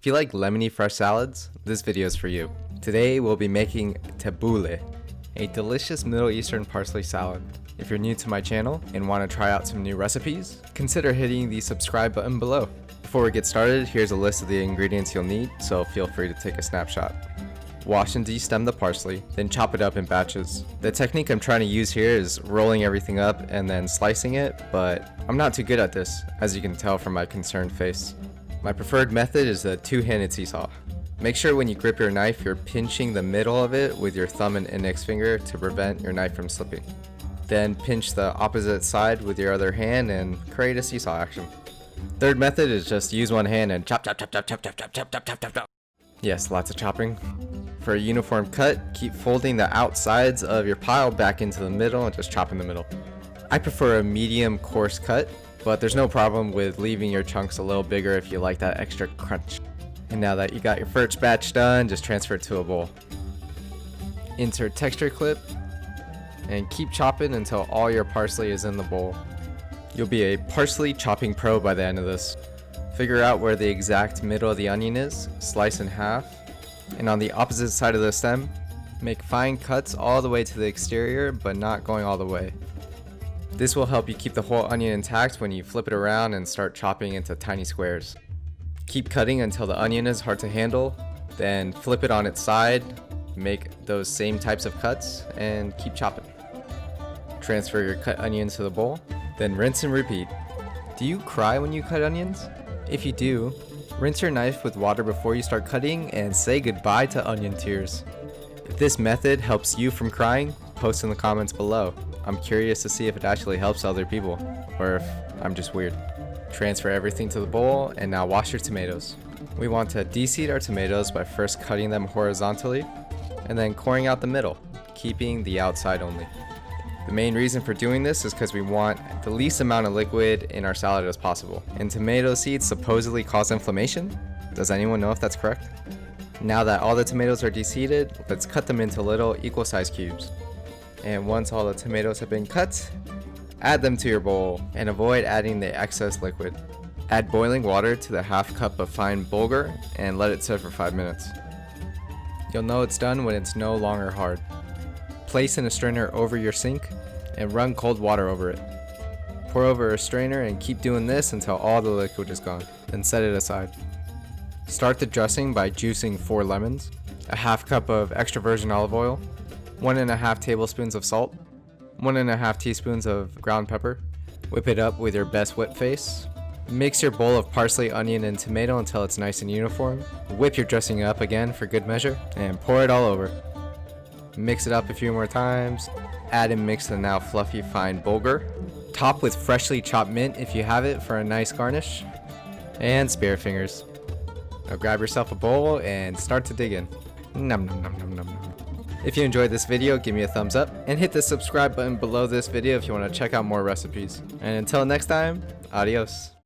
If you like lemony fresh salads, this video is for you. Today we'll be making tabouleh, a delicious Middle Eastern parsley salad. If you're new to my channel and want to try out some new recipes, consider hitting the subscribe button below. Before we get started, here's a list of the ingredients you'll need, so feel free to take a snapshot. Wash and destem the parsley, then chop it up in batches. The technique I'm trying to use here is rolling everything up and then slicing it, but I'm not too good at this, as you can tell from my concerned face. My preferred method is the two-handed seesaw. Make sure when you grip your knife, you're pinching the middle of it with your thumb and index finger to prevent your knife from slipping. Then pinch the opposite side with your other hand and create a seesaw action. Third method is just use one hand and chop, chop, chop, chop, chop, chop, chop, chop, chop, chop, chop. Yes, lots of chopping. For a uniform cut, keep folding the outsides of your pile back into the middle and just chop in the middle. I prefer a medium coarse cut, but there's no problem with leaving your chunks a little bigger if you like that extra crunch. And now that you got your first batch done, just transfer it to a bowl. Insert texture clip and keep chopping until all your parsley is in the bowl. You'll be a parsley chopping pro by the end of this. Figure out where the exact middle of the onion is, slice in half, and on the opposite side of the stem, make fine cuts all the way to the exterior but not going all the way. This will help you keep the whole onion intact when you flip it around and start chopping into tiny squares. Keep cutting until the onion is hard to handle, then flip it on its side, make those same types of cuts, and keep chopping. Transfer your cut onions to the bowl, then rinse and repeat. Do you cry when you cut onions? If you do, rinse your knife with water before you start cutting and say goodbye to onion tears. If this method helps you from crying, post in the comments below. I'm curious to see if it actually helps other people, or if I'm just weird. Transfer everything to the bowl, and now wash your tomatoes. We want to deseed our tomatoes by first cutting them horizontally, and then coring out the middle, keeping the outside only. The main reason for doing this is because we want the least amount of liquid in our salad as possible. And tomato seeds supposedly cause inflammation? Does anyone know if that's correct? Now that all the tomatoes are deseeded, let's cut them into little equal-sized cubes. And once all the tomatoes have been cut, add them to your bowl and avoid adding the excess liquid. Add boiling water to the half cup of fine bulgur and let it sit for 5 minutes. You'll know it's done when it's no longer hard. Place in a strainer over your sink and run cold water over it. Pour over a strainer and keep doing this until all the liquid is gone, then set it aside. Start the dressing by juicing 4 lemons, a half cup of extra virgin olive oil, 1.5 tablespoons of salt, 1.5 teaspoons of ground pepper. Whip it up with your best whip face. Mix your bowl of parsley, onion, and tomato until it's nice and uniform. Whip your dressing up again for good measure and pour it all over. Mix it up a few more times. Add and mix the now fluffy fine bulgur. Top with freshly chopped mint if you have it for a nice garnish. And spare fingers. Now grab yourself a bowl and start to dig in. Nom nom nom nom nom nom. If you enjoyed this video, give me a thumbs up and hit the subscribe button below this video if you want to check out more recipes. And until next time, adios.